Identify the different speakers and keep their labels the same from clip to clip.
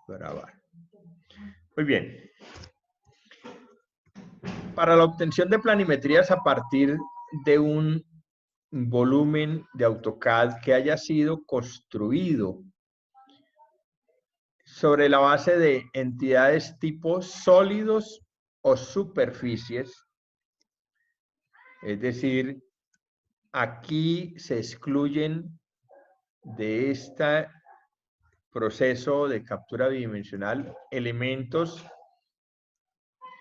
Speaker 1: Grabar. Muy bien. Para la obtención de planimetrías a partir de un volumen de AutoCAD que haya sido construido sobre la base de entidades tipo sólidos o superficies, es decir, aquí se excluyen de este proceso de captura bidimensional elementos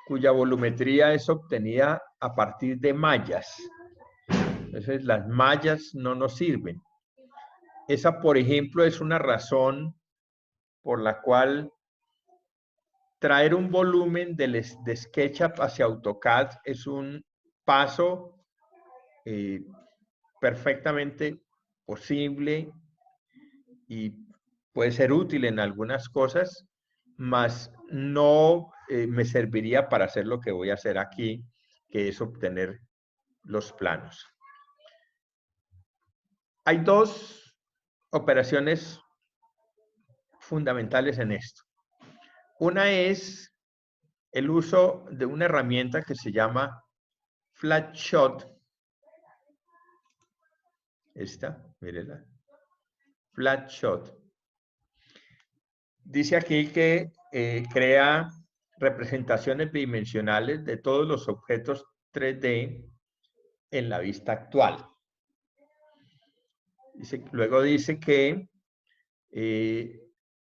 Speaker 1: cuya volumetría es obtenida a partir de mallas. Entonces, las mallas no nos sirven. Esa, por ejemplo, es una razón por la cual traer un volumen de SketchUp hacia AutoCAD es un paso perfectamente posible y puede ser útil en algunas cosas, mas no me serviría para hacer lo que voy a hacer aquí, que es obtener los planos. Hay dos operaciones fundamentales en esto. Una es el uso de una herramienta que se llama Flatshot. Esta, mírenla. Flatshot. Dice aquí que crea representaciones bidimensionales de todos los objetos 3D en la vista actual. Luego dice que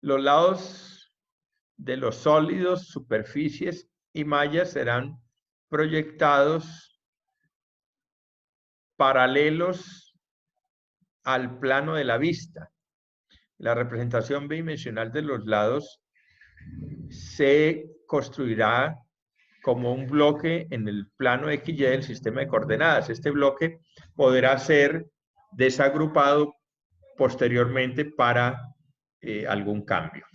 Speaker 1: los lados de los sólidos, superficies y mallas serán proyectados paralelos al plano de la vista. La representación bidimensional de los lados se construirá como un bloque en el plano XY del sistema de coordenadas. Este bloque podrá ser desagrupado posteriormente para algún cambio.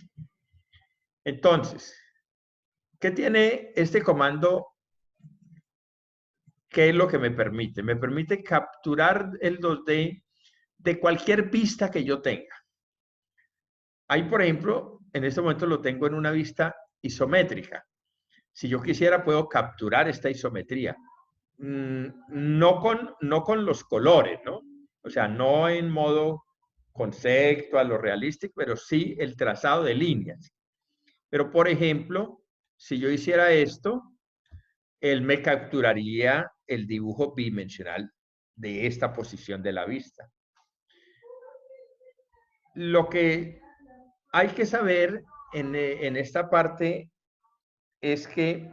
Speaker 1: Entonces, ¿qué tiene este comando? ¿Qué es lo que me permite? Me permite capturar el 2D de cualquier vista que yo tenga. Ahí, por ejemplo, en este momento lo tengo en una vista isométrica. Si yo quisiera, puedo capturar esta isometría. No con los colores, ¿no? O sea, no en modo conceptual o realístico, pero sí el trazado de líneas. Pero, por ejemplo, si yo hiciera esto, él me capturaría el dibujo bidimensional de esta posición de la vista. Lo que hay que saber en esta parte es que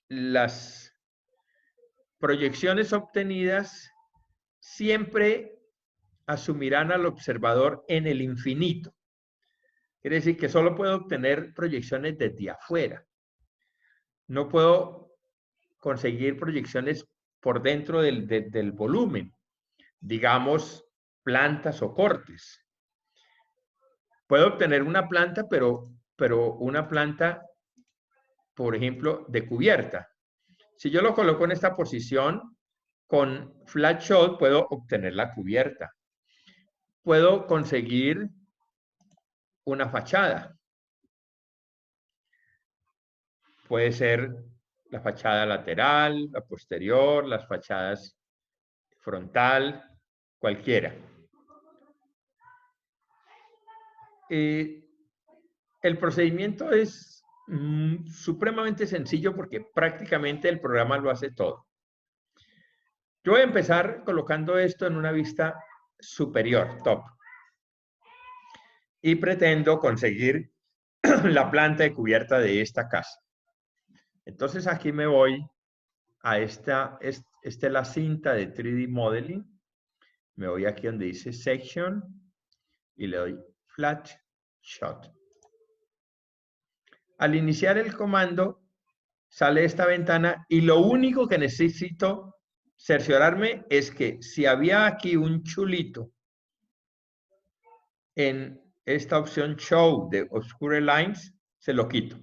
Speaker 1: las proyecciones obtenidas siempre asumirán al observador en el infinito. Quiere decir que solo puedo obtener proyecciones desde afuera. No puedo conseguir proyecciones por dentro del volumen, digamos plantas o cortes. Puedo obtener una planta, pero una planta, por ejemplo, de cubierta. Si yo lo coloco en esta posición, con Flatshot puedo obtener la cubierta. Puedo conseguir una fachada. Puede ser la fachada lateral, la posterior, las fachadas frontal, cualquiera. El procedimiento es supremamente sencillo porque prácticamente el programa lo hace todo. Yo voy a empezar colocando esto en una vista superior, top. Y pretendo conseguir la planta de cubierta de esta casa. Entonces aquí me voy a esta es la cinta de 3D Modeling. Me voy aquí donde dice Section y le doy Flat Shot. Al iniciar el comando, sale esta ventana y lo único que necesito cerciorarme es que si había aquí un chulito en esta opción Show de Obscure Lines, se lo quito.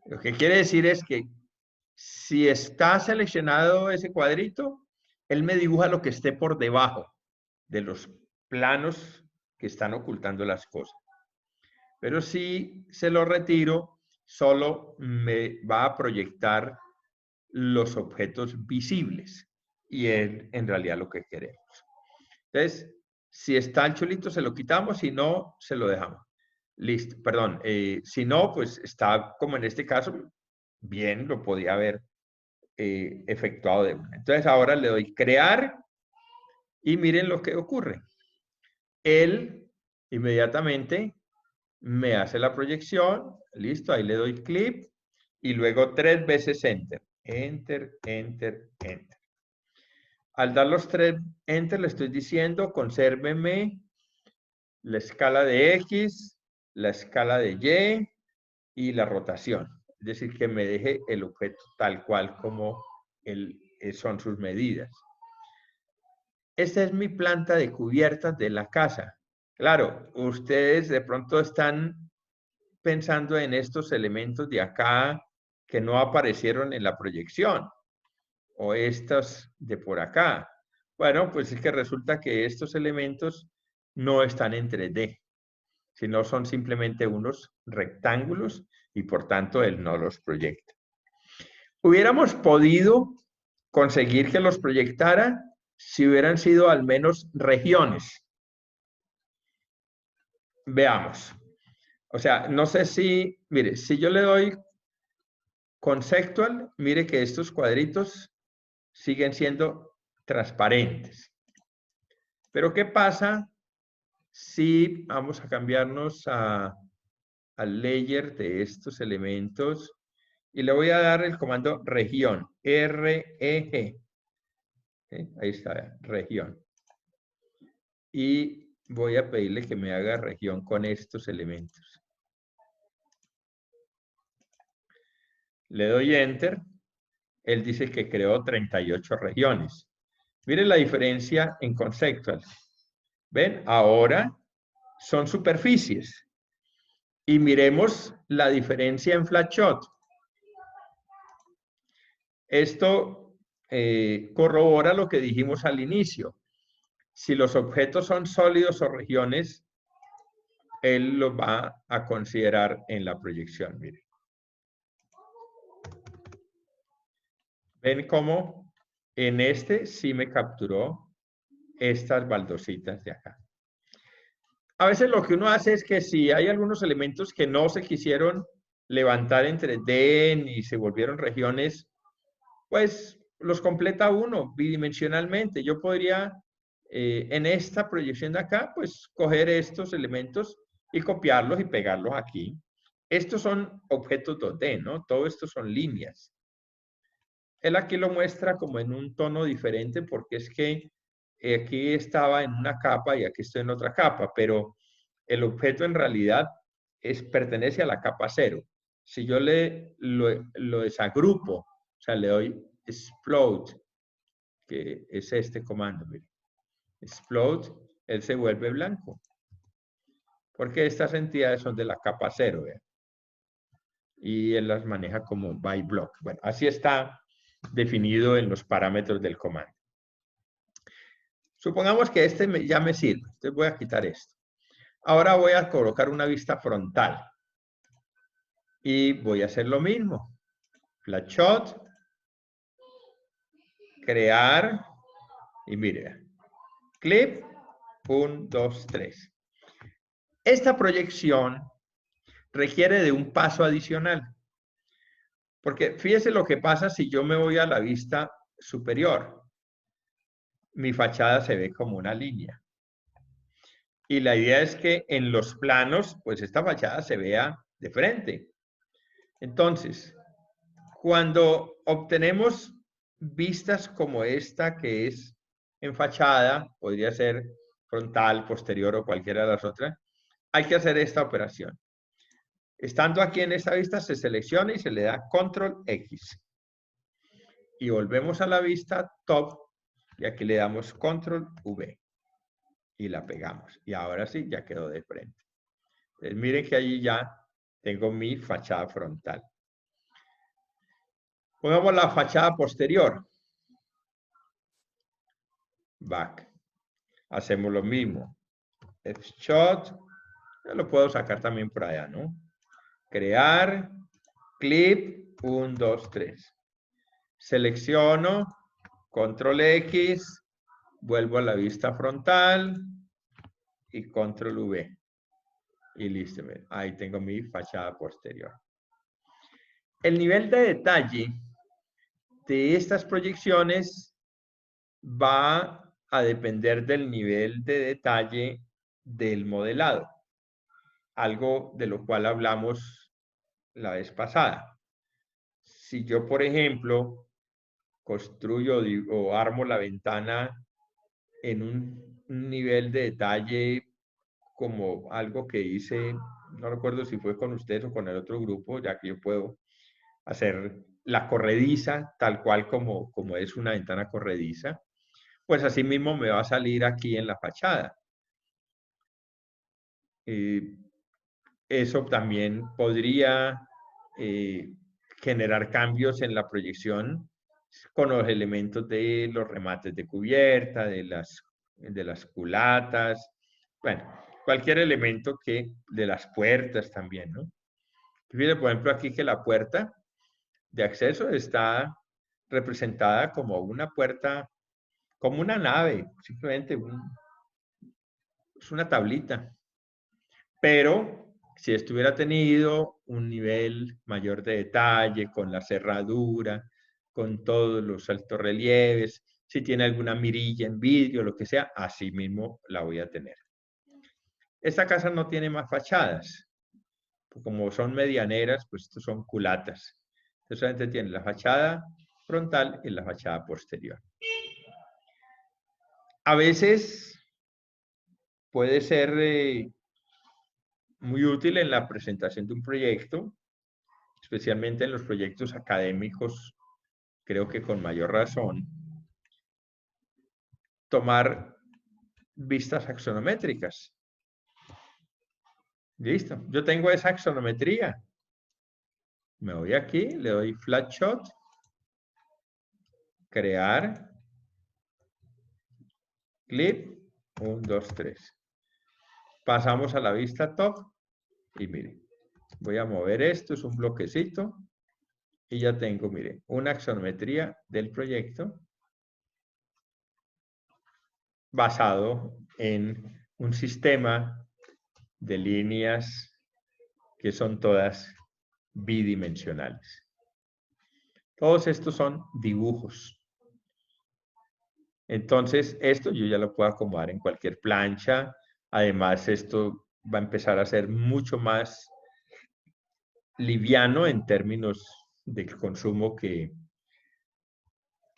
Speaker 1: Lo que quiere decir es que si está seleccionado ese cuadrito, él me dibuja lo que esté por debajo de los planos que están ocultando las cosas. Pero si se lo retiro, solo me va a proyectar los objetos visibles. Y es en realidad lo que queremos. Entonces, si está el chulito, se lo quitamos. Si no, se lo dejamos. Listo, perdón. Si no, pues está como en este caso, bien, lo podía haber efectuado de una. Entonces, ahora le doy crear y miren lo que ocurre. Él inmediatamente me hace la proyección, listo, ahí le doy clic y luego 3 veces enter, enter, enter, enter. Al dar los 3 enter le estoy diciendo consérveme la escala de X, la escala de Y y la rotación. Es decir, que me deje el objeto tal cual como son sus medidas. Esta es mi planta de cubiertas de la casa. Claro, ustedes de pronto están pensando en estos elementos de acá que no aparecieron en la proyección o estos de por acá. Bueno, pues es que resulta que estos elementos no están en 3D, sino son simplemente unos rectángulos y por tanto él no los proyecta. Hubiéramos podido conseguir que los proyectara si hubieran sido al menos regiones. Veamos. O sea, no sé si, mire, si yo le doy conceptual, mire que estos cuadritos siguen siendo transparentes. Pero ¿qué pasa si vamos a cambiarnos al layer de estos elementos? Y le voy a dar el comando región, R-E-G. Ahí está, región. Y voy a pedirle que me haga región con estos elementos. Le doy Enter. Él dice que creó 38 regiones. Miren la diferencia en conceptual. ¿Ven? Ahora son superficies. Y miremos la diferencia en Flatshot. Esto corrobora lo que dijimos al inicio. Si los objetos son sólidos o regiones, él lo va a considerar en la proyección. Miren. ¿Ven cómo en este sí me capturó estas baldositas de acá? A veces lo que uno hace es que si hay algunos elementos que no se quisieron levantar en 3D ni se volvieron regiones, pues los completa uno bidimensionalmente. Yo podría, en esta proyección de acá, pues coger estos elementos y copiarlos y pegarlos aquí. Estos son objetos 2D, ¿no? Todo esto son líneas. Él aquí lo muestra como en un tono diferente porque es que aquí estaba en una capa y aquí estoy en otra capa, pero el objeto en realidad pertenece a la capa 0. Si yo lo desagrupo, o sea, le doy explode, que es este comando, miren. Explode, él se vuelve blanco. Porque estas entidades son de la capa 0, ¿vean? Y él las maneja como by block. Bueno, así está definido en los parámetros del comando. Supongamos que este ya me sirve. Entonces voy a quitar esto. Ahora voy a colocar una vista frontal. Y voy a hacer lo mismo. Flatshot. Crear. Y mire. Clip. 1, 2, 3. Esta proyección requiere de un paso adicional. Porque fíjese lo que pasa si yo me voy a la vista superior. Mi fachada se ve como una línea. Y la idea es que en los planos, pues esta fachada se vea de frente. Entonces, cuando obtenemos vistas como esta que es en fachada, podría ser frontal, posterior o cualquiera de las otras, hay que hacer esta operación. Estando aquí en esta vista, se selecciona y se le da Control X. Y volvemos a la vista top y aquí le damos Control V. Y la pegamos. Y ahora sí, ya quedó de frente. Entonces, miren que allí ya tengo mi fachada frontal. Pongamos la fachada posterior. Back. Hacemos lo mismo. F-Shot. Yo lo puedo sacar también por allá, ¿no? Crear, clip, 1, 2, 3. Selecciono, control X, vuelvo a la vista frontal y control V. Y listo, ahí tengo mi fachada posterior. El nivel de detalle de estas proyecciones va a depender del nivel de detalle del modelado, algo de lo cual hablamos la vez pasada. Si yo, por ejemplo, construyo o armo la ventana en un nivel de detalle como algo que hice, no recuerdo si fue con ustedes o con el otro grupo, ya que yo puedo hacer la corrediza tal cual como es una ventana corrediza, pues así mismo me va a salir aquí en la fachada. Eso también podría generar cambios en la proyección con los elementos de los remates de cubierta, de las culatas, bueno, cualquier elemento de las puertas también, ¿no? Fíjense, por ejemplo, aquí que la puerta de acceso está representada como una puerta, como una nave, simplemente es una tablita. Pero si esto hubiera tenido un nivel mayor de detalle, con la cerradura, con todos los altos relieves, si tiene alguna mirilla en vidrio, lo que sea, así mismo la voy a tener. Esta casa no tiene más fachadas. Como son medianeras, pues estos son culatas. Entonces solamente tiene la fachada frontal y la fachada posterior. A veces puede ser muy útil en la presentación de un proyecto, especialmente en los proyectos académicos, creo que con mayor razón, tomar vistas axonométricas. Listo, yo tengo esa axonometría. Me voy aquí, le doy Flat Shot, crear, clip, 1, 2, 3. Pasamos a la vista top y mire, voy a mover esto, es un bloquecito y ya tengo, mire, una axonometría del proyecto basado en un sistema de líneas que son todas bidimensionales. Todos estos son dibujos. Entonces, esto yo ya lo puedo acomodar en cualquier plancha. Además, esto va a empezar a ser mucho más liviano en términos del consumo que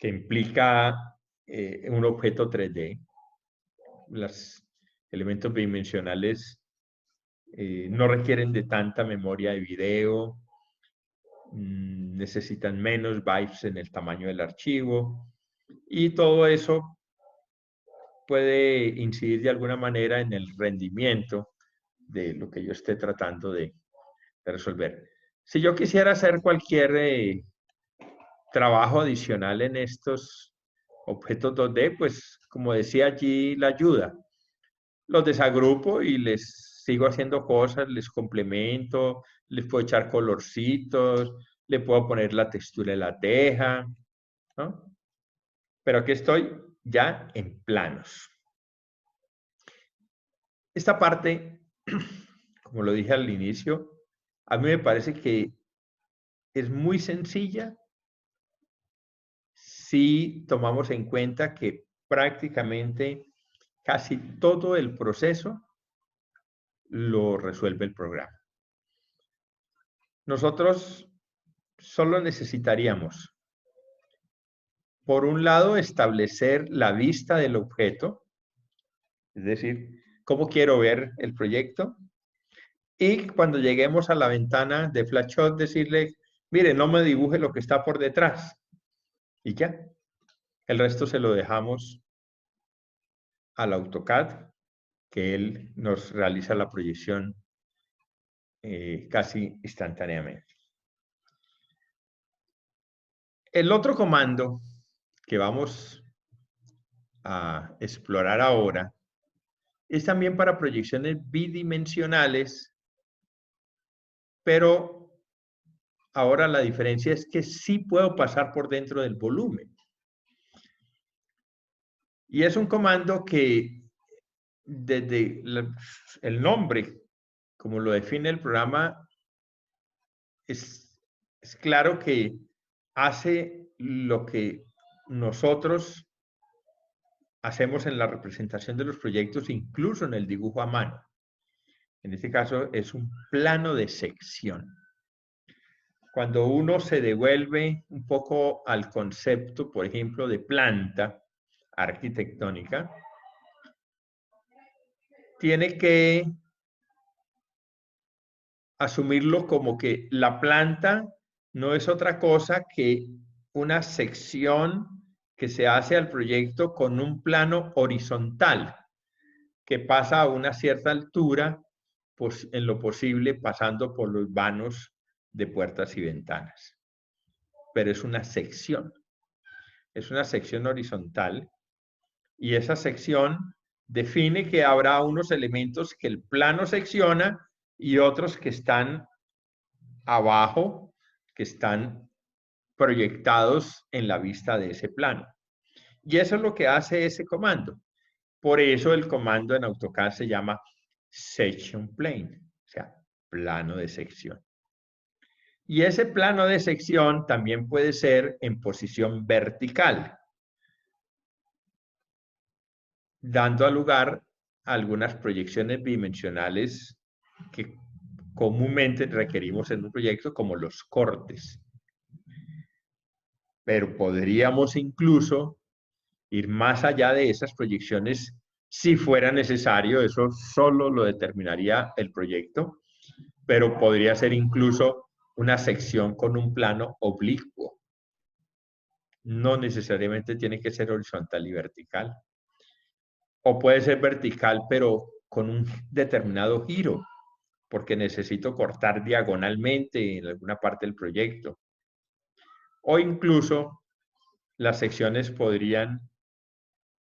Speaker 1: implica un objeto 3D. Los elementos bidimensionales no requieren de tanta memoria de video, necesitan menos bytes en el tamaño del archivo y todo eso puede incidir de alguna manera en el rendimiento de lo que yo esté tratando de resolver. Si yo quisiera hacer cualquier trabajo adicional en estos objetos 2D, pues como decía allí la ayuda, los desagrupo y les sigo haciendo cosas, les complemento, les puedo echar colorcitos, le puedo poner la textura de la teja, ¿no? Pero aquí estoy ya en planos. Esta parte, como lo dije al inicio, a mí me parece que es muy sencilla si tomamos en cuenta que prácticamente casi todo el proceso lo resuelve el programa. Nosotros solo necesitaríamos, por un lado, establecer la vista del objeto, es decir, cómo quiero ver el proyecto, y cuando lleguemos a la ventana de Flatshot, decirle, mire, no me dibuje lo que está por detrás, y ya. El resto se lo dejamos al AutoCAD, que él nos realiza la proyección casi instantáneamente. El otro comando que vamos a explorar ahora es también para proyecciones bidimensionales, pero ahora la diferencia es que sí puedo pasar por dentro del volumen. Y es un comando que desde el nombre, como lo define el programa, es claro que hace lo que nosotros hacemos en la representación de los proyectos, incluso en el dibujo a mano. En este caso es un plano de sección. Cuando uno se devuelve un poco al concepto, por ejemplo, de planta arquitectónica, tiene que asumirlo como que la planta no es otra cosa que una sección que se hace al proyecto con un plano horizontal que pasa a una cierta altura, pues en lo posible pasando por los vanos de puertas y ventanas. Pero es una sección horizontal, y esa sección define que habrá unos elementos que el plano secciona y otros que están abajo, que están proyectados en la vista de ese plano. Y eso es lo que hace ese comando. Por eso el comando en AutoCAD se llama Section Plane, o sea, plano de sección. Y ese plano de sección también puede ser en posición vertical, dando lugar a algunas proyecciones bidimensionales que comúnmente requerimos en un proyecto, como los cortes. Pero podríamos incluso ir más allá de esas proyecciones si fuera necesario. Eso solo lo determinaría el proyecto, pero podría ser incluso una sección con un plano oblicuo. No necesariamente tiene que ser horizontal y vertical. O puede ser vertical, pero con un determinado giro, porque necesito cortar diagonalmente en alguna parte del proyecto. O incluso las secciones podrían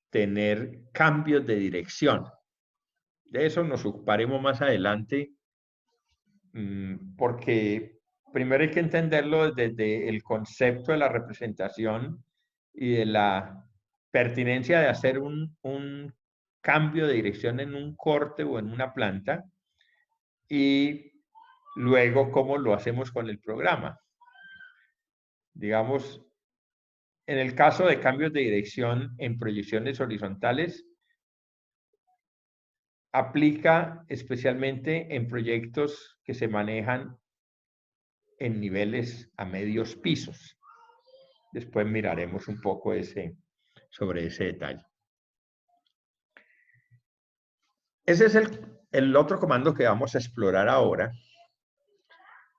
Speaker 1: tener cambios de dirección. De eso nos ocuparemos más adelante, porque primero hay que entenderlo desde el concepto de la representación y de la pertinencia de hacer un cambio de dirección en un corte o en una planta, y luego cómo lo hacemos con el programa. Digamos, en el caso de cambios de dirección en proyecciones horizontales, aplica especialmente en proyectos que se manejan en niveles a medios pisos. Después miraremos un poco sobre ese detalle. Ese es el otro comando que vamos a explorar ahora.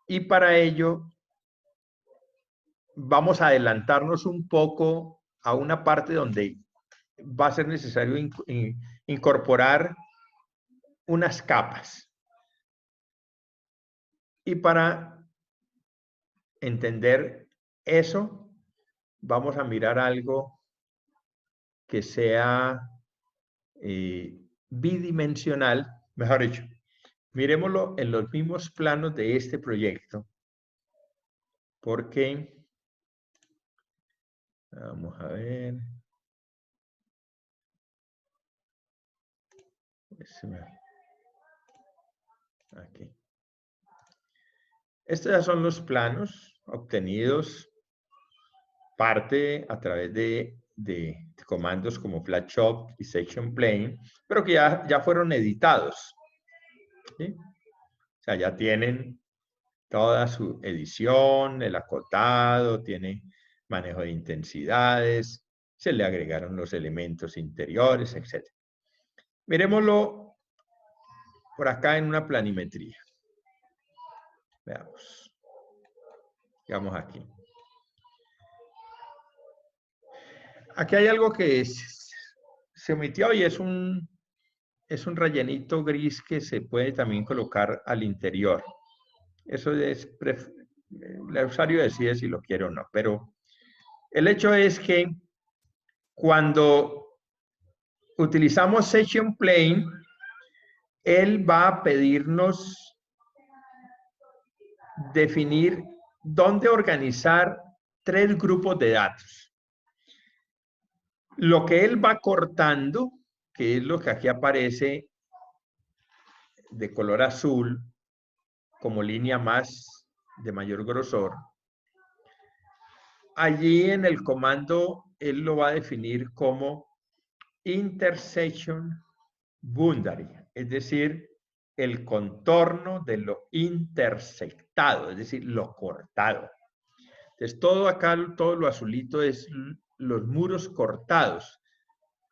Speaker 1: Y para ello vamos a adelantarnos un poco a una parte donde va a ser necesario incorporar unas capas. Y para entender eso, vamos a mirar algo que sea bidimensional, mejor dicho. Miremoslo en los mismos planos de este proyecto, porque, vamos a ver, aquí. Estos ya son los planos obtenidos, parte a través de comandos como FlatShop y Section Plane, pero que ya fueron editados, ¿sí? O sea, ya tienen toda su edición, el acotado, tiene manejo de intensidades, se le agregaron los elementos interiores, etc. Miremoslo por acá en una planimetría. Veamos. Digamos aquí. Aquí hay algo que se omitió y es un rellenito gris que se puede también colocar al interior. Eso es, el usuario decide si lo quiere o no, pero el hecho es que cuando utilizamos Section Plane, él va a pedirnos definir dónde organizar 3 grupos de datos. Lo que él va cortando, que es lo que aquí aparece de color azul, como línea más de mayor grosor, allí en el comando él lo va a definir como intersection boundary, es decir, el contorno de lo intersectado, es decir, lo cortado. Entonces, todo acá, todo lo azulito es los muros cortados,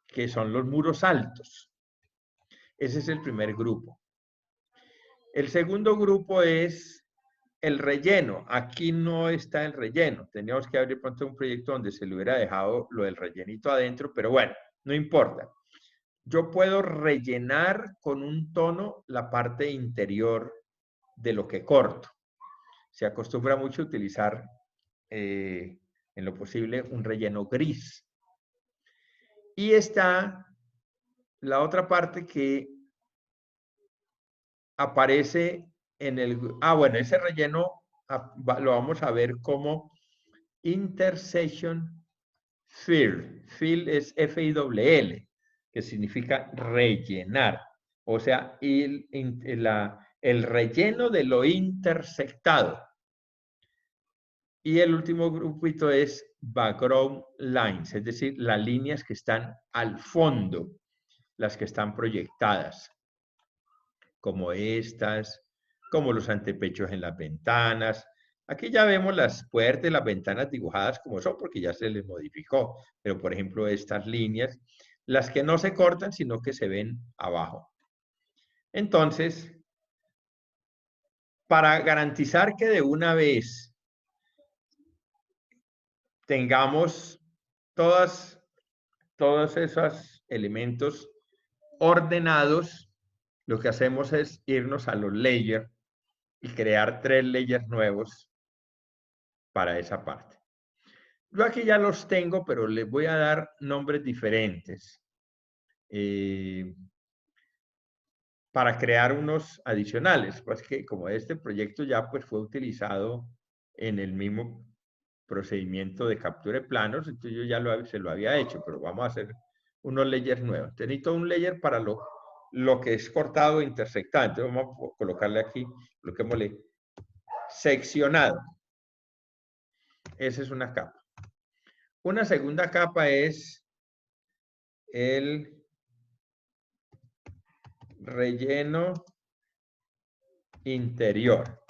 Speaker 1: que son los muros altos. Ese es el primer grupo. El segundo grupo es el relleno. Aquí no está el relleno. Teníamos que abrir pronto un proyecto donde se le hubiera dejado lo del rellenito adentro, pero bueno, no importa. Yo puedo rellenar con un tono la parte interior de lo que corto. Se acostumbra mucho a utilizar, en lo posible, un relleno gris. Y está la otra parte que aparece en el... bueno, ese relleno lo vamos a ver como intersection fill. Fill es F-I-L-L, que significa rellenar. O sea, el relleno de lo intersectado. Y el último grupito es background lines, es decir, las líneas que están al fondo, las que están proyectadas, como estas, como los antepechos en las ventanas. Aquí ya vemos las puertas, las ventanas dibujadas como son, porque ya se les modificó. Pero, por ejemplo, estas líneas, las que no se cortan, sino que se ven abajo. Entonces, para garantizar que de una vez tengamos todos esos elementos ordenados, lo que hacemos es irnos a los layers y crear 3 layers nuevos para esa parte. Yo aquí ya los tengo, pero les voy a dar nombres diferentes para crear unos adicionales. Pues que como este proyecto ya pues fue utilizado en el mismo procedimiento de captura de planos, entonces yo ya se lo había hecho, pero vamos a hacer unos layers nuevos. Necesito un layer para lo que es cortado e intersectado. Entonces vamos a colocarle aquí, coloquémosle seccionado. Esa es una capa. Una segunda capa es el relleno interior.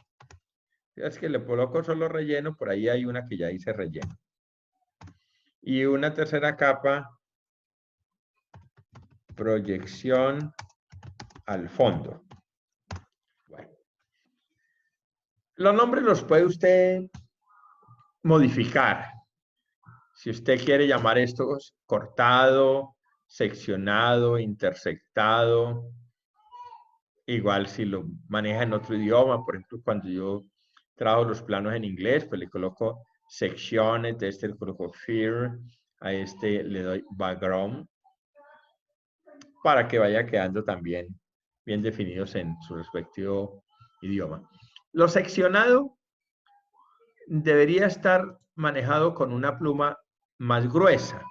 Speaker 1: Es que le coloco solo relleno, por ahí hay una que ya dice relleno. Y una tercera capa, proyección al fondo. Bueno. Los nombres los puede usted modificar. Si usted quiere llamar esto cortado, seccionado, intersectado, igual si lo maneja en otro idioma, por ejemplo, cuando yo trabajo los planos en inglés, pues le coloco secciones, de este le coloco fill, a este le doy background, para que vaya quedando también bien definidos en su respectivo idioma. Lo seccionado debería estar manejado con una pluma más gruesa,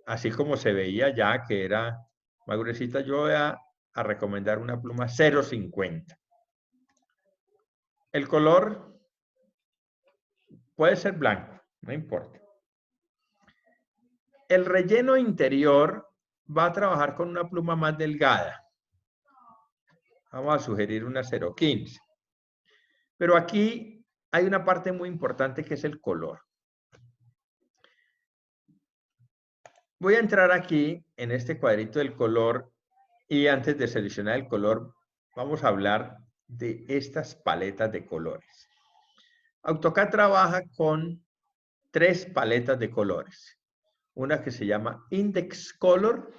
Speaker 1: así como se veía ya que era más gruesita. Yo voy a recomendar una pluma 0.50. El color puede ser blanco, no importa. El relleno interior va a trabajar con una pluma más delgada. Vamos a sugerir una 0.15. Pero aquí hay una parte muy importante que es el color. Voy a entrar aquí en este cuadrito del color y antes de seleccionar el color vamos a hablar de estas paletas de colores. AutoCAD trabaja con 3 paletas de colores. Una que se llama Index Color,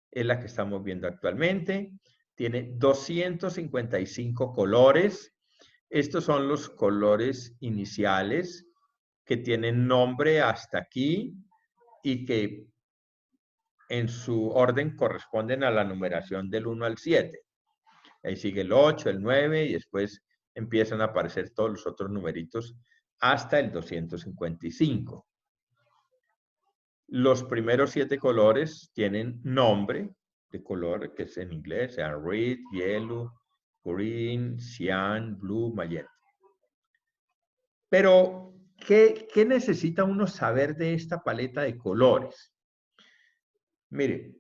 Speaker 1: es la que estamos viendo actualmente. Tiene 255 colores. Estos son los colores iniciales que tienen nombre hasta aquí y que en su orden corresponden a la numeración del 1 al 7. ahí sigue el 8, el 9 y después empiezan a aparecer todos los otros numeritos hasta el 255. Los primeros 7 colores tienen nombre de color, que es en inglés, sea red, yellow, green, cyan, blue, magenta. Pero, ¿qué necesita uno saber de esta paleta de colores? Mire,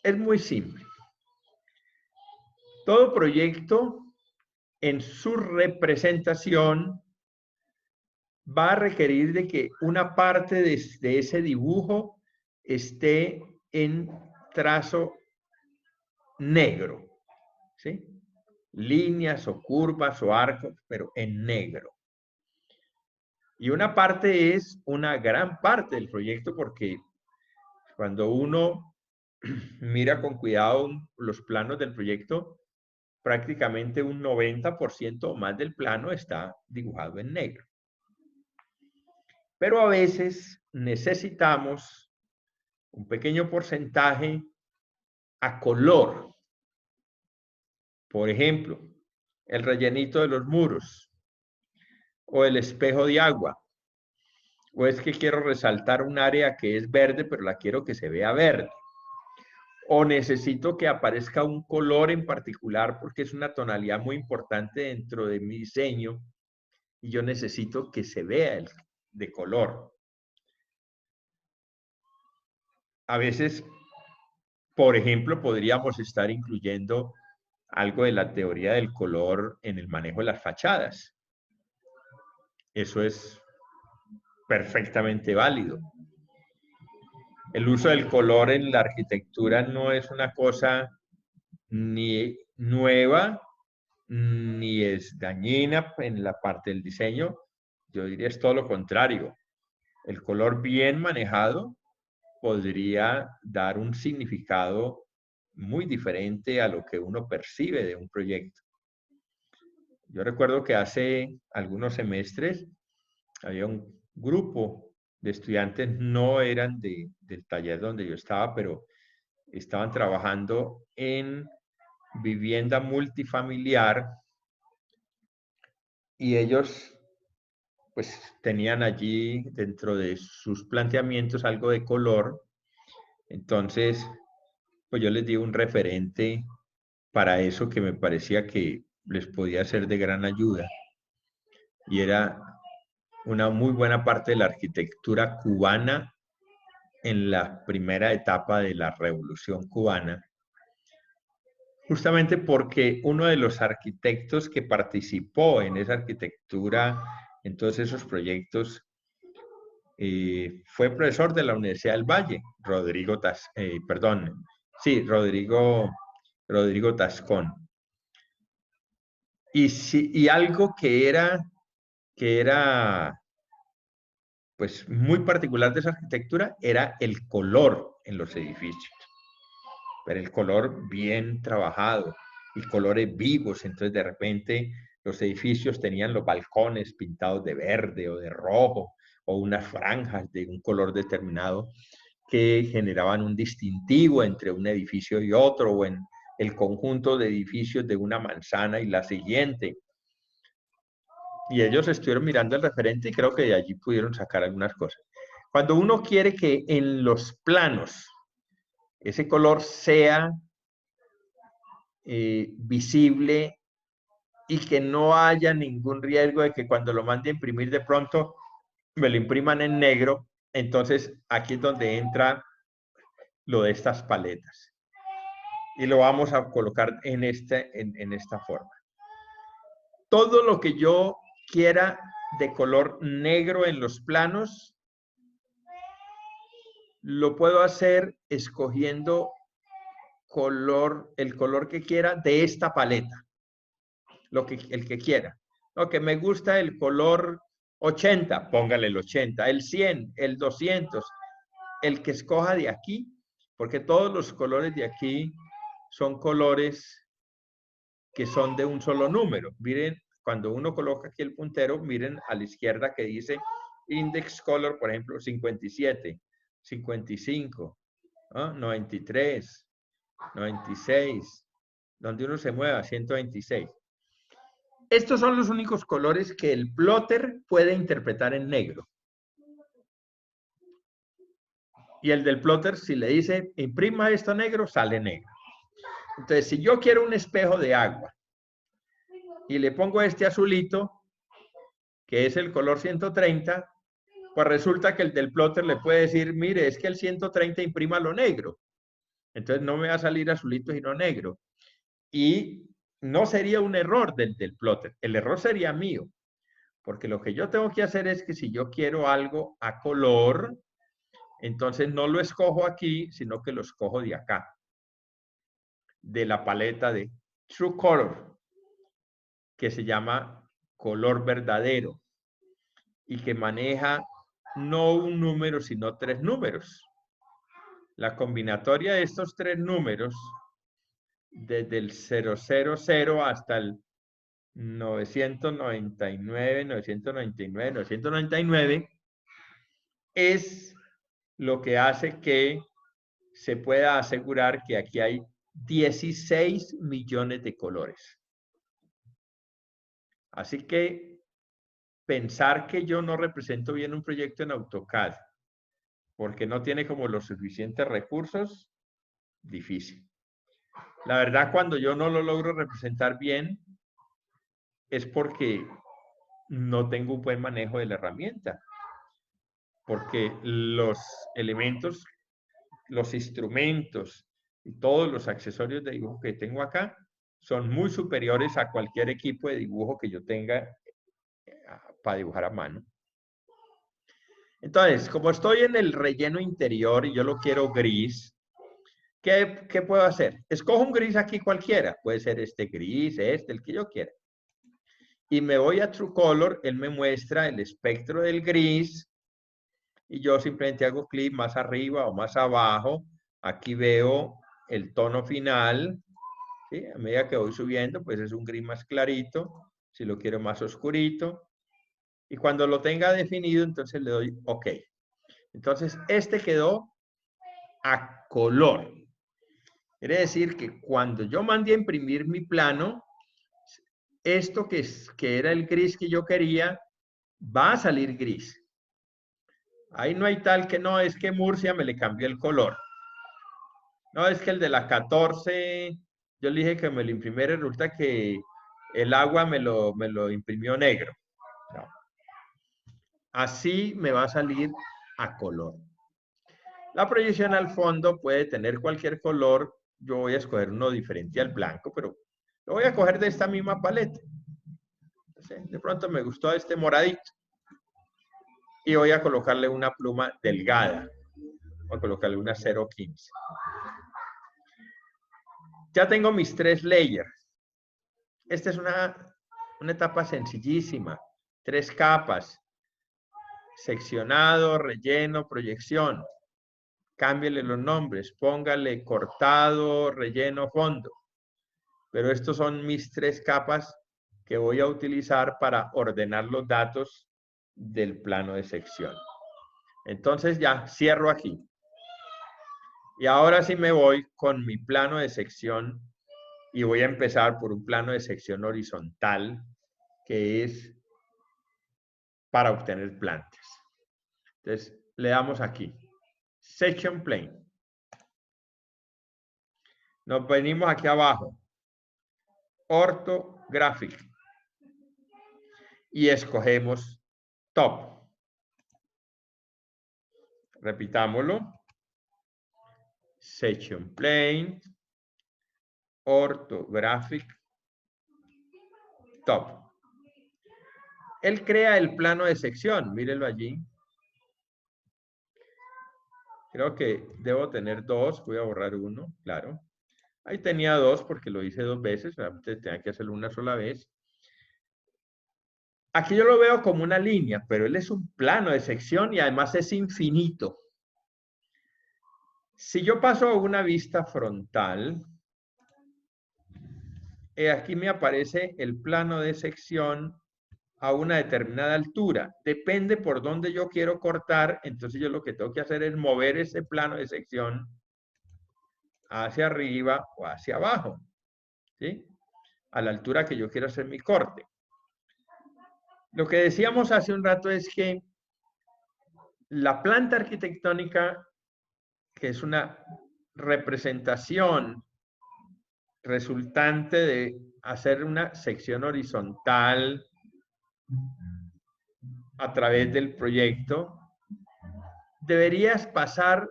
Speaker 1: es muy simple. Todo proyecto en su representación va a requerir de que una parte de ese dibujo esté en trazo negro, ¿sí? Líneas o curvas o arcos, pero en negro. Y una parte es una gran parte del proyecto porque cuando uno mira con cuidado los planos del proyecto, prácticamente un 90% o más del plano está dibujado en negro. Pero a veces necesitamos un pequeño porcentaje a color. Por ejemplo, el rellenito de los muros o el espejo de agua. O es que quiero resaltar un área que es verde, pero la quiero que se vea verde. O necesito que aparezca un color en particular porque es una tonalidad muy importante dentro de mi diseño y yo necesito que se vea el de color. A veces, por ejemplo, podríamos estar incluyendo algo de la teoría del color en el manejo de las fachadas. Eso es perfectamente válido. El uso del color en la arquitectura no es una cosa ni nueva, ni es dañina en la parte del diseño. Yo diría es todo lo contrario. El color bien manejado podría dar un significado muy diferente a lo que uno percibe de un proyecto. Yo recuerdo que hace algunos semestres había un grupo de estudiantes, no eran del taller donde yo estaba, pero estaban trabajando en vivienda multifamiliar y ellos pues tenían allí dentro de sus planteamientos algo de color. Entonces, pues yo les di un referente para eso que me parecía que les podía ser de gran ayuda. Y era una muy buena parte de la arquitectura cubana en la primera etapa de la Revolución Cubana, justamente porque uno de los arquitectos que participó en esa arquitectura, en todos esos proyectos, fue profesor de la Universidad del Valle, Rodrigo Tascón. Y algo que era pues muy particular de esa arquitectura era el color en los edificios. Pero el color bien trabajado y colores vivos. Entonces de repente los edificios tenían los balcones pintados de verde o de rojo o unas franjas de un color determinado que generaban un distintivo entre un edificio y otro o en el conjunto de edificios de una manzana y la siguiente. Y ellos estuvieron mirando el referente y creo que de allí pudieron sacar algunas cosas. Cuando uno quiere que en los planos ese color sea visible y que no haya ningún riesgo de que cuando lo mande a imprimir de pronto me lo impriman en negro, entonces aquí es donde entra lo de estas paletas. Y lo vamos a colocar en esta forma. Todo lo que yo quiera de color negro en los planos, lo puedo hacer escogiendo el color que quiera de esta paleta. El que quiera. Lo que me gusta el color 80, póngale el 80, el 100, el 200, el que escoja de aquí, porque todos los colores de aquí son colores que son de un solo número. Miren, cuando uno coloca aquí el puntero, miren a la izquierda que dice index color, por ejemplo, 57, 55, ¿no? 93, 96, donde uno se mueve a 126. Estos son los únicos colores que el plotter puede interpretar en negro. Y el del plotter, si le dice, imprima esto negro, sale negro. Entonces, si yo quiero un espejo de agua y le pongo este azulito, que es el color 130, pues resulta que el del plotter le puede decir, mire, es que el 130 imprima lo negro. Entonces no me va a salir azulito sino negro. Y no sería un error del plotter, el error sería mío. Porque lo que yo tengo que hacer es que si yo quiero algo a color, entonces no lo escojo aquí, sino que lo escojo de acá, de la paleta de True Color, que se llama color verdadero y que maneja no un número, sino 3 números. La combinatoria de estos 3 números, desde el 000 hasta el 999, 999, 999, es lo que hace que se pueda asegurar que aquí hay 16 millones de colores. Así que pensar que yo no represento bien un proyecto en AutoCAD porque no tiene como los suficientes recursos, difícil. La verdad, cuando yo no lo logro representar bien, es porque no tengo un buen manejo de la herramienta. Porque los elementos, los instrumentos y todos los accesorios de dibujo que tengo acá son muy superiores a cualquier equipo de dibujo que yo tenga para dibujar a mano. Entonces, como estoy en el relleno interior y yo lo quiero gris, ¿qué puedo hacer? Escojo un gris aquí cualquiera. Puede ser este gris, el que yo quiera. Y me voy a True Color, él me muestra el espectro del gris y yo simplemente hago clic más arriba o más abajo. Aquí veo el tono final. ¿Sí? A medida que voy subiendo, pues es un gris más clarito. Si lo quiero más oscurito. Y cuando lo tenga definido, entonces le doy OK. Entonces, este quedó a color. Quiere decir que cuando yo mandé a imprimir mi plano, esto que era el gris que yo quería, va a salir gris. Ahí no hay tal que no, es que Murcia me le cambió el color. No, es que el de la 14, yo le dije que me lo imprimiera y resulta que el agua me lo imprimió negro. No. Así me va a salir a color. La proyección al fondo puede tener cualquier color. Yo voy a escoger uno diferente al blanco, pero lo voy a coger de esta misma paleta. De pronto me gustó este moradito. Y voy a colocarle una pluma delgada. Voy a colocarle una 0.15. Ya tengo mis 3 layers. Esta es una etapa sencillísima. 3 capas. Seccionado, relleno, proyección. Cámbiale los nombres. Póngale cortado, relleno, fondo. Pero estos son mis 3 capas que voy a utilizar para ordenar los datos del plano de sección. Entonces ya cierro aquí. Y ahora sí me voy con mi plano de sección y voy a empezar por un plano de sección horizontal que es para obtener plantas. Entonces le damos aquí, Section Plane. Nos venimos aquí abajo, Orthographic. Y escogemos Top. Repitámoslo. Section Plane, Orthographic, Top. Él crea el plano de sección, mírenlo allí. Creo que debo tener 2, voy a borrar uno, claro. Ahí tenía 2 porque lo hice 2 veces, realmente tenía que hacerlo una sola vez. Aquí yo lo veo como una línea, pero él es un plano de sección y además es infinito. Si yo paso a una vista frontal, aquí me aparece el plano de sección a una determinada altura. Depende por dónde yo quiero cortar, entonces yo lo que tengo que hacer es mover ese plano de sección hacia arriba o hacia abajo. ¿sí? A la altura que yo quiero hacer mi corte. Lo que decíamos hace un rato es que la planta arquitectónica, que es una representación resultante de hacer una sección horizontal a través del proyecto, deberías pasar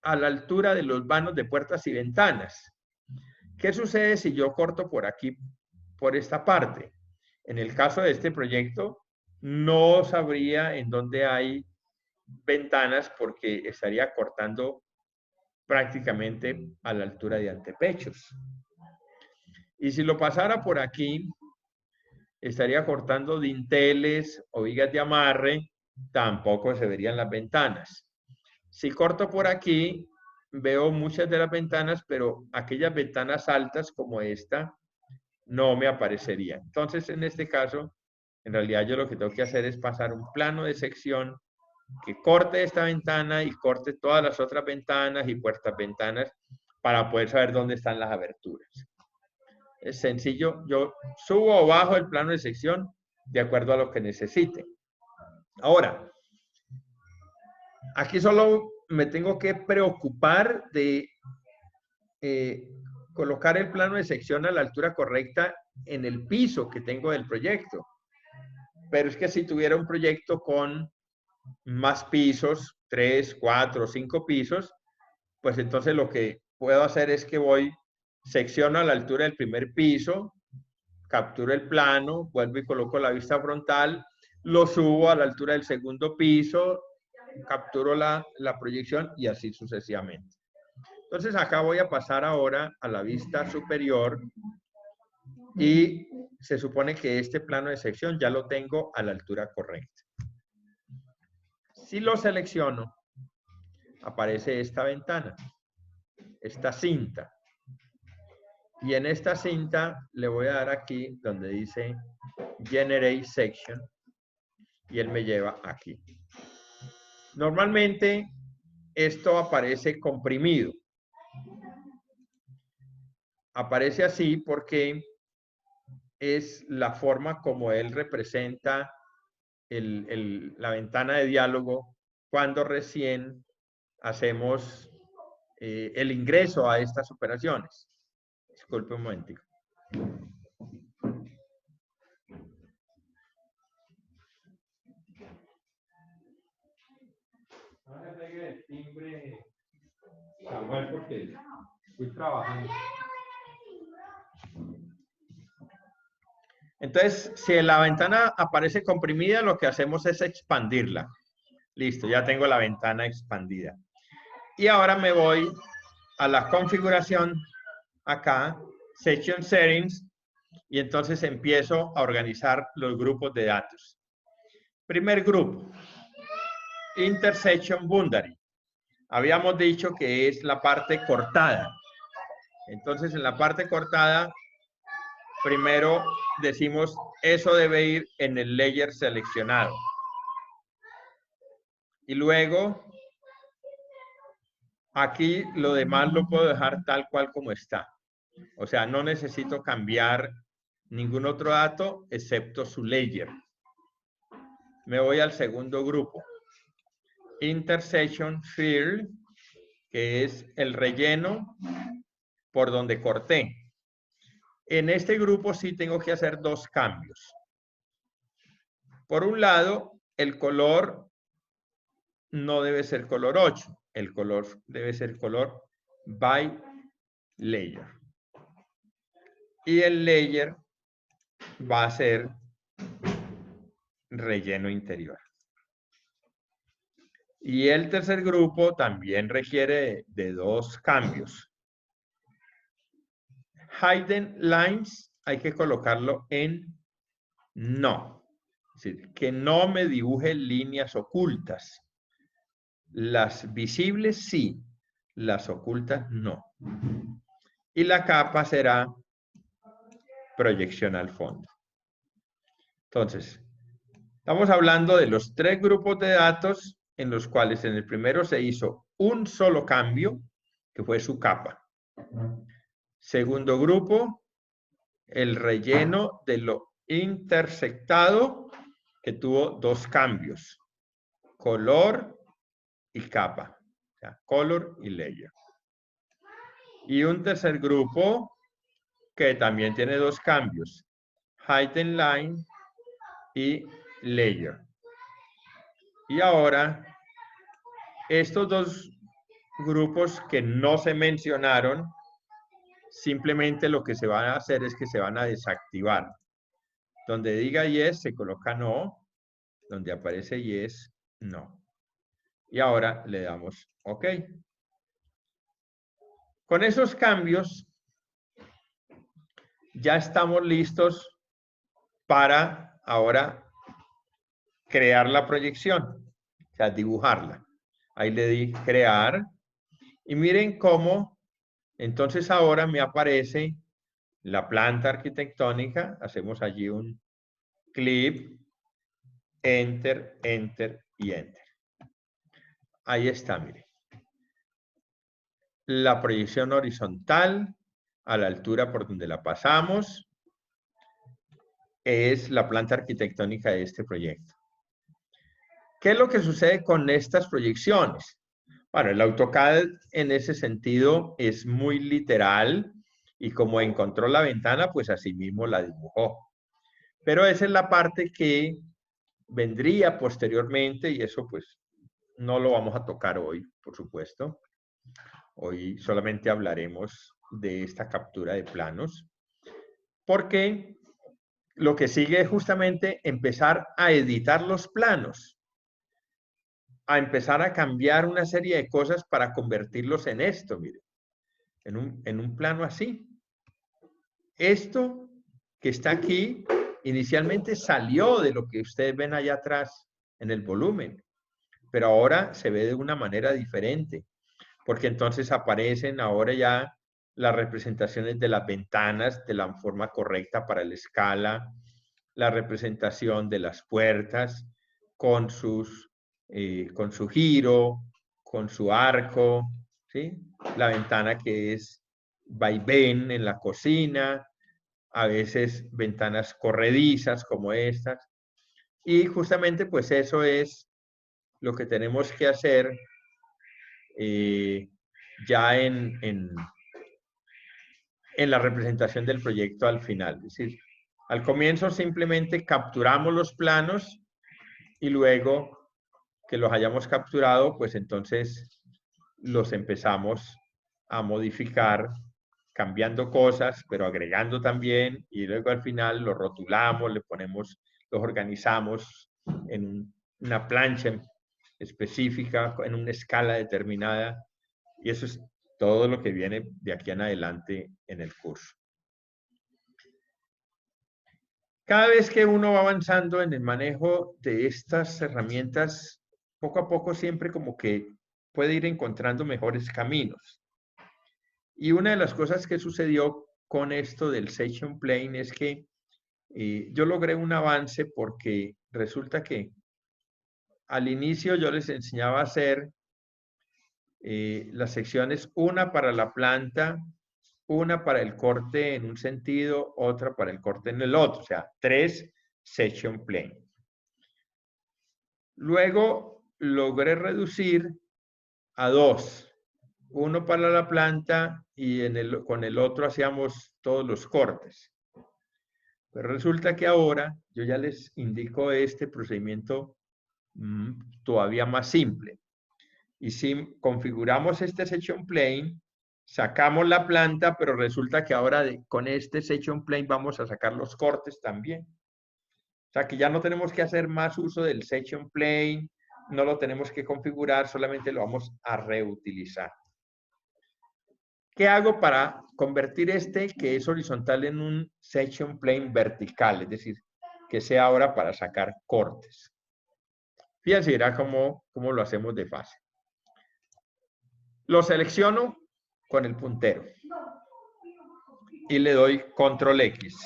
Speaker 1: a la altura de los vanos de puertas y ventanas. ¿Qué sucede si yo corto por aquí, por esta parte? En el caso de este proyecto, no sabría en dónde hay ventanas porque estaría cortando prácticamente a la altura de antepechos. Y si lo pasara por aquí, estaría cortando dinteles o vigas de amarre, tampoco se verían las ventanas. Si corto por aquí, veo muchas de las ventanas, pero aquellas ventanas altas como esta no me aparecerían. Entonces, en este caso, en realidad yo lo que tengo que hacer es pasar un plano de sección que corte esta ventana y corte todas las otras ventanas y puertas ventanas para poder saber dónde están las aberturas. Es sencillo, yo subo o bajo el plano de sección de acuerdo a lo que necesite. Ahora, aquí solo me tengo que preocupar de colocar el plano de sección a la altura correcta en el piso que tengo del proyecto. Pero es que si tuviera un proyecto con más pisos, 3, 4, 5 pisos, pues entonces lo que puedo hacer es que secciono a la altura del primer piso, capturo el plano, vuelvo y coloco la vista frontal, lo subo a la altura del segundo piso, capturo la proyección y así sucesivamente. Entonces acá voy a pasar ahora a la vista superior y se supone que este plano de sección ya lo tengo a la altura correcta. Si lo selecciono, aparece esta ventana, esta cinta. Y en esta cinta le voy a dar aquí donde dice Generate Section y él me lleva aquí. Normalmente esto aparece comprimido. Aparece así porque es la forma como él representa la ventana de diálogo cuando recién hacemos el ingreso a estas operaciones. Disculpe un momentico. No se pegue el timbre, Samuel, porque estoy trabajando. Entonces, si la ventana aparece comprimida, lo que hacemos es expandirla. Listo, ya tengo la ventana expandida. Y ahora me voy a la configuración, acá, Section Settings, y entonces empiezo a organizar los grupos de datos. Primer grupo, Intersection Boundary. Habíamos dicho que es la parte cortada. Entonces, en la parte cortada, primero decimos, eso debe ir en el layer seleccionado. Y luego, aquí lo demás lo puedo dejar tal cual como está. O sea, no necesito cambiar ningún otro dato excepto su layer. Me voy al segundo grupo. Intersection Fill, que es el relleno por donde corté. En este grupo sí tengo que hacer dos cambios. Por un lado, el color no debe ser color 8. El color debe ser color by layer. Y el layer va a ser relleno interior. Y el tercer grupo también requiere de dos cambios. Hidden lines hay que colocarlo en no. Es decir, que no me dibuje líneas ocultas. Las visibles sí, las ocultas no. Y la capa será proyección al fondo. Entonces, estamos hablando de los tres grupos de datos en los cuales en el primero se hizo un solo cambio, que fue su capa. Segundo grupo, el relleno de lo intersectado que tuvo dos cambios, color y capa, o sea, color y layer. Y un tercer grupo que también tiene dos cambios, height and line y layer. Y ahora, estos dos grupos que no se mencionaron, simplemente lo que se van a hacer es que se van a desactivar. Donde diga yes, se coloca no. Donde aparece yes, no. Y ahora le damos OK. Con esos cambios, ya estamos listos para ahora crear la proyección, o sea, dibujarla. Ahí le di crear. Y miren cómo, entonces ahora me aparece la planta arquitectónica. Hacemos allí un clip, enter, enter y enter. Ahí está, miren. La proyección horizontal a la altura por donde la pasamos es la planta arquitectónica de este proyecto. ¿Qué es lo que sucede con estas proyecciones? Bueno, el AutoCAD en ese sentido es muy literal y como encontró la ventana, pues así mismo la dibujó. Pero esa es la parte que vendría posteriormente y eso pues no lo vamos a tocar hoy, por supuesto. Hoy solamente hablaremos de esta captura de planos, porque lo que sigue es justamente empezar a editar los planos, a empezar a cambiar una serie de cosas para convertirlos en esto, mire, en un plano así. Esto que está aquí inicialmente salió de lo que ustedes ven allá atrás en el volumen, pero ahora se ve de una manera diferente, porque entonces aparecen ahora ya las representaciones de las ventanas de la forma correcta para la escala, la representación de las puertas con su giro, con su arco, ¿sí? La ventana que es vaivén en la cocina, a veces ventanas corredizas como estas. Y justamente pues eso es lo que tenemos que hacer ya en la representación del proyecto al final. Es decir, al comienzo simplemente capturamos los planos y luego que los hayamos capturado, pues entonces los empezamos a modificar, cambiando cosas, pero agregando también, y luego al final los rotulamos, le ponemos, los organizamos en una plancha específica, en una escala determinada, y eso es todo lo que viene de aquí en adelante en el curso. Cada vez que uno va avanzando en el manejo de estas herramientas, poco a poco siempre como que puede ir encontrando mejores caminos. Y una de las cosas que sucedió con esto del Section Plane es que yo logré un avance porque resulta que al inicio yo les enseñaba a hacer las secciones, una para la planta, una para el corte en un sentido, otra para el corte en el otro, o sea, 3 section plane. Luego logré reducir a 2, uno para la planta y con el otro hacíamos todos los cortes. Pero resulta que ahora yo ya les indico este procedimiento todavía más simple. Y si configuramos este section plane, sacamos la planta, pero resulta que ahora con este section plane vamos a sacar los cortes también. O sea que ya no tenemos que hacer más uso del section plane, no lo tenemos que configurar, solamente lo vamos a reutilizar. ¿Qué hago para convertir este que es horizontal en un section plane vertical? Es decir, que sea ahora para sacar cortes. Fíjense, verá cómo lo hacemos de fácil. Lo selecciono con el puntero y le doy control X.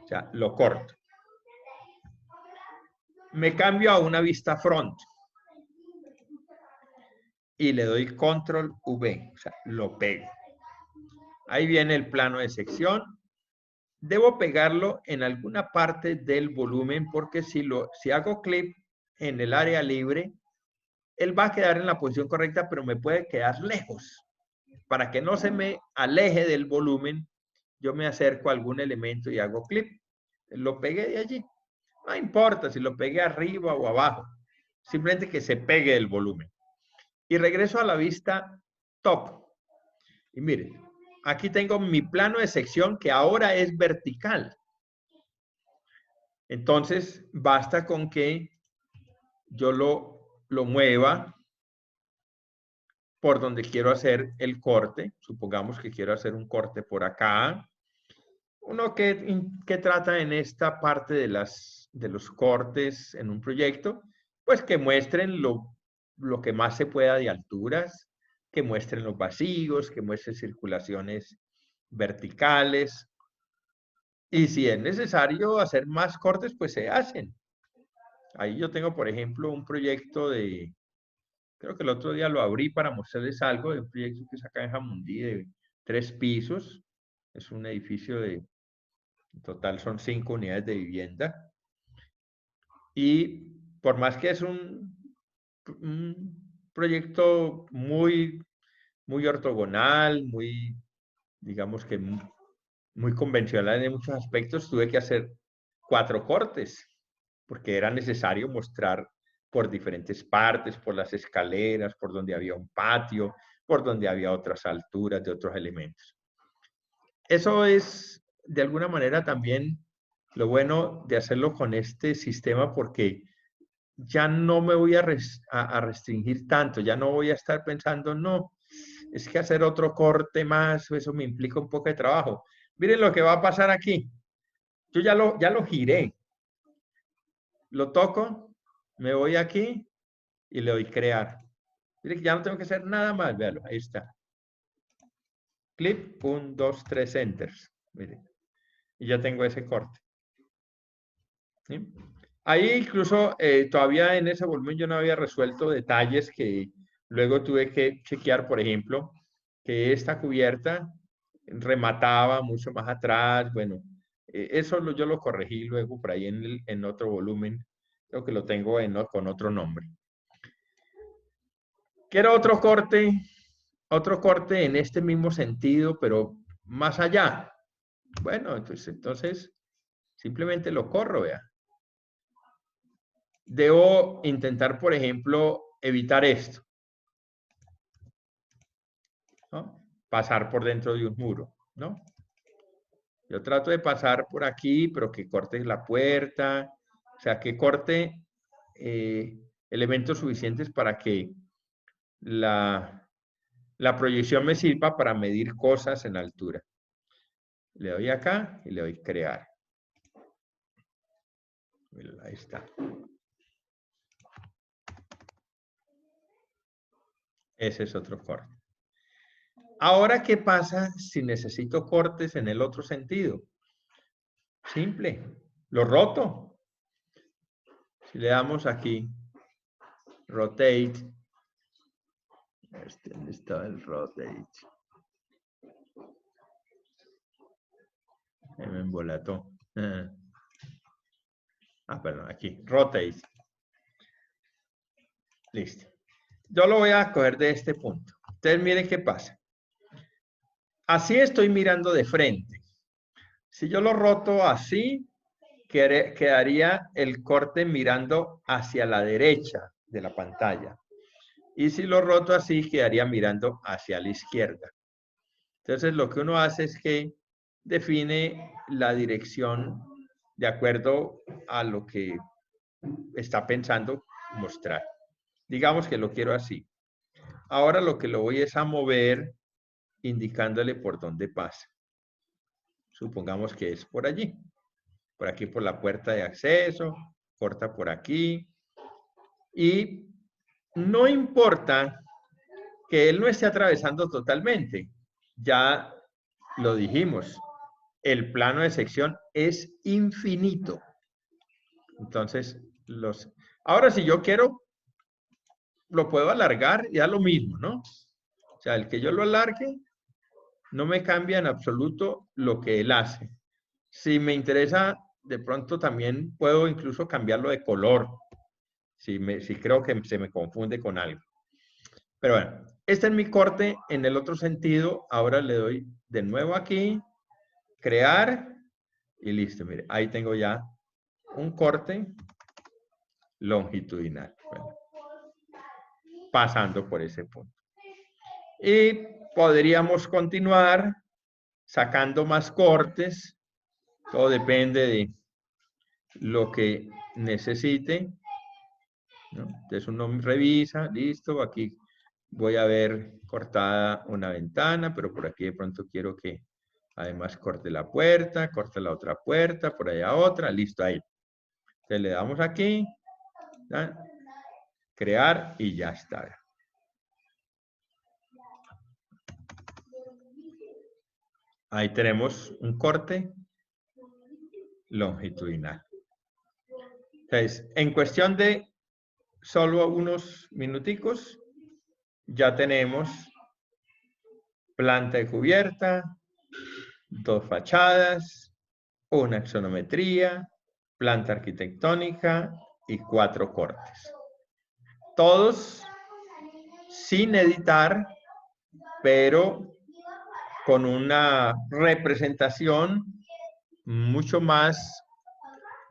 Speaker 1: O sea, lo corto. Me cambio a una vista front y le doy control V, o sea, lo pego. Ahí viene el plano de sección. Debo pegarlo en alguna parte del volumen porque si hago clic en el área libre, él va a quedar en la posición correcta, pero me puede quedar lejos. Para que no se me aleje del volumen, yo me acerco a algún elemento y hago clic. Lo pegué de allí. No importa si lo pegué arriba o abajo. Simplemente que se pegue el volumen. Y regreso a la vista top. Y miren, aquí tengo mi plano de sección que ahora es vertical. Entonces, basta con que yo lo mueva por donde quiero hacer el corte. Supongamos que quiero hacer un corte por acá. Uno que trata en esta parte de los cortes en un proyecto, pues que muestren lo que más se pueda de alturas, que muestren los vacíos, que muestren circulaciones verticales. Y si es necesario hacer más cortes, pues se hacen. Ahí yo tengo, por ejemplo, un proyecto creo que el otro día lo abrí para mostrarles algo de un proyecto que es acá en Jamundí de 3 pisos. Es un edificio en total son 5 unidades de vivienda. Y por más que es un proyecto muy ortogonal, digamos que muy convencional en muchos aspectos, tuve que hacer 4 cortes, porque era necesario mostrar por diferentes partes, por las escaleras, por donde había un patio, por donde había otras alturas de otros elementos. Eso es, de alguna manera, también lo bueno de hacerlo con este sistema, porque ya no me voy a restringir tanto, ya no voy a estar pensando, no, es que hacer otro corte más, eso me implica un poco de trabajo. Miren lo que va a pasar aquí. Yo ya lo giré. Lo toco, me voy aquí y le doy crear. Miren que ya no tengo que hacer nada más, véalo, ahí está. Clip, 1, 2, 3 enters. Miren. Y ya tengo ese corte. ¿Sí? Ahí incluso todavía en ese volumen yo no había resuelto detalles que luego tuve que chequear, por ejemplo, que esta cubierta remataba mucho más atrás. Bueno, eso yo lo corregí luego por ahí en otro volumen. Creo que lo tengo con otro nombre. Quiero otro corte en este mismo sentido, pero más allá. Bueno, entonces simplemente lo corro, vea. Debo intentar, por ejemplo, evitar esto, ¿no? Pasar por dentro de un muro, ¿no? Yo trato de pasar por aquí, pero que corte la puerta, o sea, que corte elementos suficientes para que la proyección me sirva para medir cosas en altura. Le doy acá y le doy crear. Ahí está. Ese es otro corte. Ahora, ¿qué pasa si necesito cortes en el otro sentido? Simple, lo roto. Si le damos aquí, rotate. ¿Dónde está el rotate? Me embolató. Perdón, aquí, rotate. Listo. Yo lo voy a coger de este punto. Entonces, miren qué pasa. Así estoy mirando de frente. Si yo lo roto así, quedaría el corte mirando hacia la derecha de la pantalla. Y si lo roto así, quedaría mirando hacia la izquierda. Entonces, lo que uno hace es que define la dirección de acuerdo a lo que está pensando mostrar. Digamos que lo quiero así. Ahora lo que lo voy es a mover indicándole por dónde pasa. Supongamos que es por allí. Por aquí por la puerta de acceso, corta por aquí. Y no importa que él no esté atravesando totalmente. Ya lo dijimos, el plano de sección es infinito. Entonces, ahora si yo quiero, lo puedo alargar y da lo mismo, ¿no? O sea, el que yo lo alargue no me cambia en absoluto lo que él hace. Si me interesa, de pronto también puedo incluso cambiarlo de color, si creo que se me confunde con algo. Pero bueno, este es mi corte en el otro sentido. Ahora le doy de nuevo aquí, crear, y listo. Mire, ahí tengo ya un corte longitudinal. Bueno, pasando por ese punto. Y podríamos continuar sacando más cortes. Todo depende de lo que necesite, ¿no? Entonces uno revisa, listo, aquí voy a ver cortada una ventana, pero por aquí de pronto quiero que además corte la puerta, corte la otra puerta, por allá otra, listo, ahí. Entonces le damos aquí, ¿ya? Crear y ya está. Ahí tenemos un corte longitudinal. Entonces, en cuestión de solo unos minuticos, ya tenemos planta de cubierta, dos fachadas, una axonometría, planta arquitectónica y 4 cortes. Todos sin editar, pero con una representación mucho más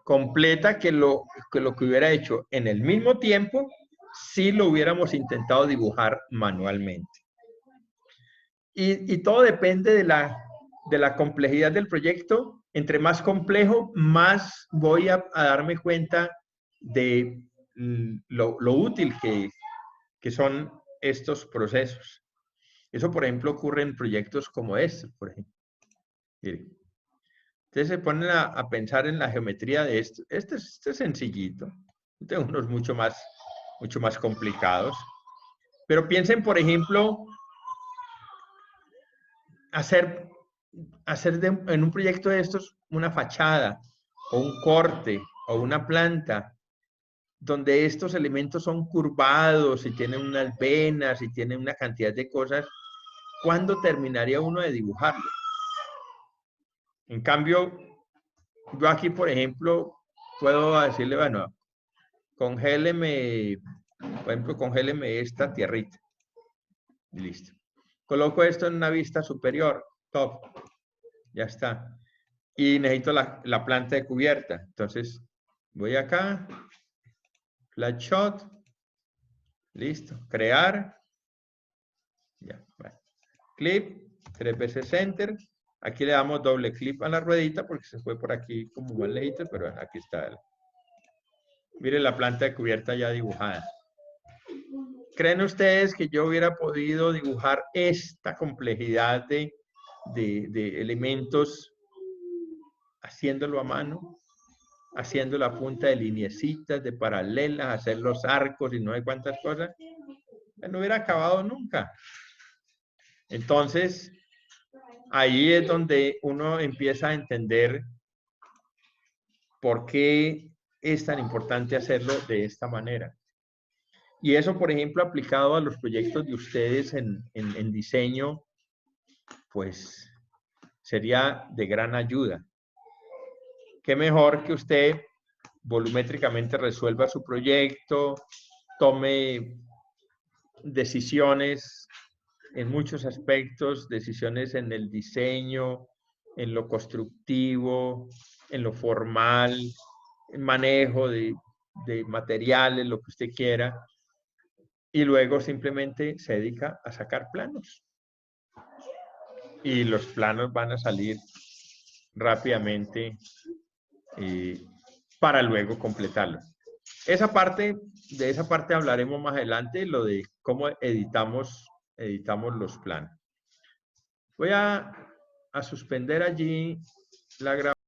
Speaker 1: completa que lo que hubiera hecho en el mismo tiempo si lo hubiéramos intentado dibujar manualmente. Y todo depende de la complejidad del proyecto. Entre más complejo, más voy a darme cuenta de lo útil que son estos procesos. Eso, por ejemplo, ocurre en proyectos como este, por ejemplo. Miren. Ustedes se ponen a pensar en la geometría de esto. Este es sencillito. Tengo unos mucho más complicados. Pero piensen, por ejemplo, hacer en un proyecto de estos una fachada o un corte o una planta donde estos elementos son curvados y tienen unas venas y tienen una cantidad de cosas. ¿Cuándo terminaría uno de dibujarlo? En cambio, yo aquí, por ejemplo, puedo decirle, bueno, congéleme, por ejemplo, congéleme esta tierrita. Listo. Coloco esto en una vista superior. Top. Ya está. Y necesito la planta de cubierta. Entonces, voy acá. Flat shot. Listo. Crear. Ya. Bueno. Clip. 3 veces enter. Aquí le damos doble clic a la ruedita porque se fue por aquí como más lejito, pero aquí está. Miren la planta de cubierta ya dibujada. ¿Creen ustedes que yo hubiera podido dibujar esta complejidad de elementos haciéndolo a mano? Haciendo la punta de lineecitas, de paralelas, hacer los arcos y no sé cuántas cosas. No hubiera acabado nunca. Entonces, ahí es donde uno empieza a entender por qué es tan importante hacerlo de esta manera. Y eso, por ejemplo, aplicado a los proyectos de ustedes en diseño, pues sería de gran ayuda. Qué mejor que usted volumétricamente resuelva su proyecto, tome decisiones en muchos aspectos, decisiones en el diseño, en lo constructivo, en lo formal, en manejo de materiales, lo que usted quiera, y luego simplemente se dedica a sacar planos. Y los planos van a salir rápidamente para luego completarlo. De esa parte hablaremos más adelante, lo de cómo editamos los planos. Voy a suspender allí la grabación.